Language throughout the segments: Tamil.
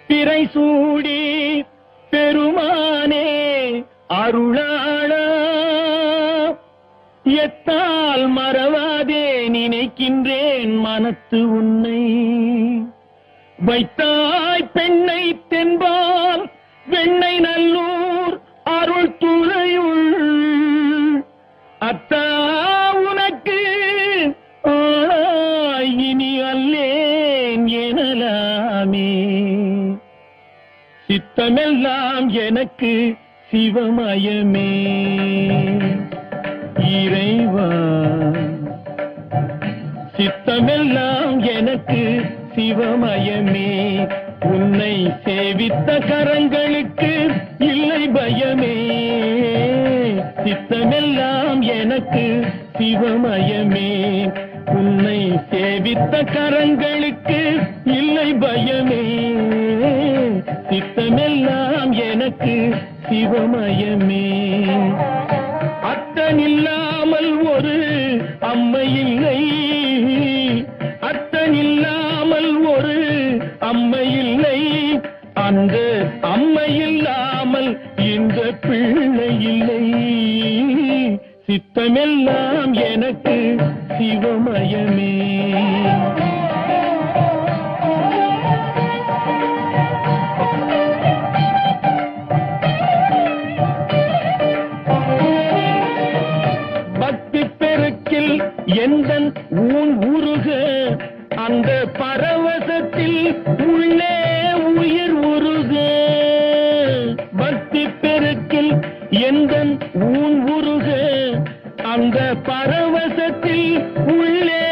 பிறை சூடி பெருமானே அருளாளா எத்தால் மறவாதே நினைக்கின்றேன் மனத்து உன்னை வைத்தாய் பெண்ணை தென்பால் வெண்ணை நல்லூர் அருள் துறையுள் அத்தா உனக்கு இனி அல்லேன் எனலாமே சித்தமெல்லாம் எனக்கு சிவமயமே இறைவா சித்தமெல்லாம் எனக்கு சிவமயமே உன்னை சேவித்த கரங்களுக்கு இல்லை பயமே சித்தமெல்லாம் எனக்கு சிவமயமே உன்னை சேவித்த கரங்களுக்கு இல்லை பயமே சித்தமெல்லாம் எனக்கு சிவமயமே அத்தனில்லாமல் ஒரு அம்மை இல்லை அத்தனில்லாமல் ஒரு அம்மை இல்லை அந்த அம்மை இல்லாமல் இந்த பிள்ளை இல்லை சித்தமெல்லாம் எனக்கு சிவமயமே பக்தி பெருக்கில் எந்தன் ஊன் உருக அந்த பரவசத்தில் உள்ளே உயிர் உருக பக்தி பெருக்கில் எந்தன் ஊன் உருக அந்த பரவசத்தில் உள்ளே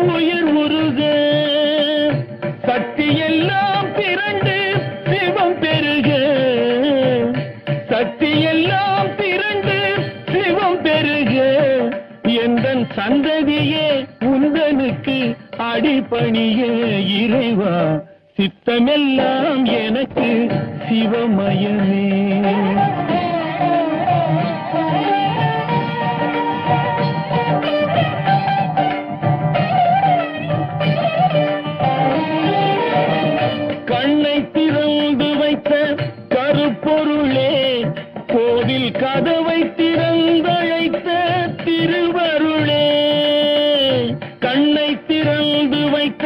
உயிர் உருக சக்தி எல்லாம் திரண்டு சிவம் பெருக சக்தி எல்லாம் திரண்டு சிவம் பெருக எந்தன் சந்ததியே உந்தனுக்கு அடிபணிய இறைவா சித்தமெல்லாம் எனக்கு சிவமயமே கண்ணை திறந்து வைத்த கருப்பொருளே கோவில் கதவை திறந்தழைத்த திருவருளே கண்ணை திறந்து வைத்த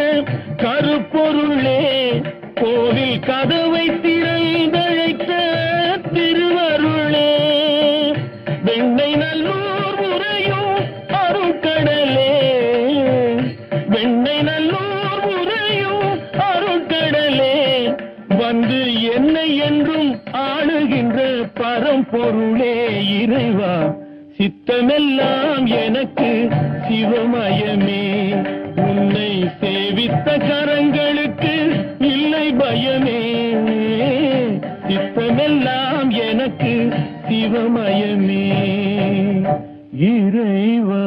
கருப்பொருளே கோவில் கதவை திறந்தழைத்த திருவருளே வெண்ணை நல்லூர் உரையும் அருட்கடலே வெண்ணை நல்லூர் உரையும் அருட்கடலே வந்து என்னை என்றும் ஆளுகின்ற பரம்பொருளே இறைவா சித்தமெல்லாம் எனக்கு சிவமயமே உன்னை சேவித்த கரங்களுக்கு இல்லை பயமே சித்தமெல்லாம் எனக்கு சிவமயமே இறைவா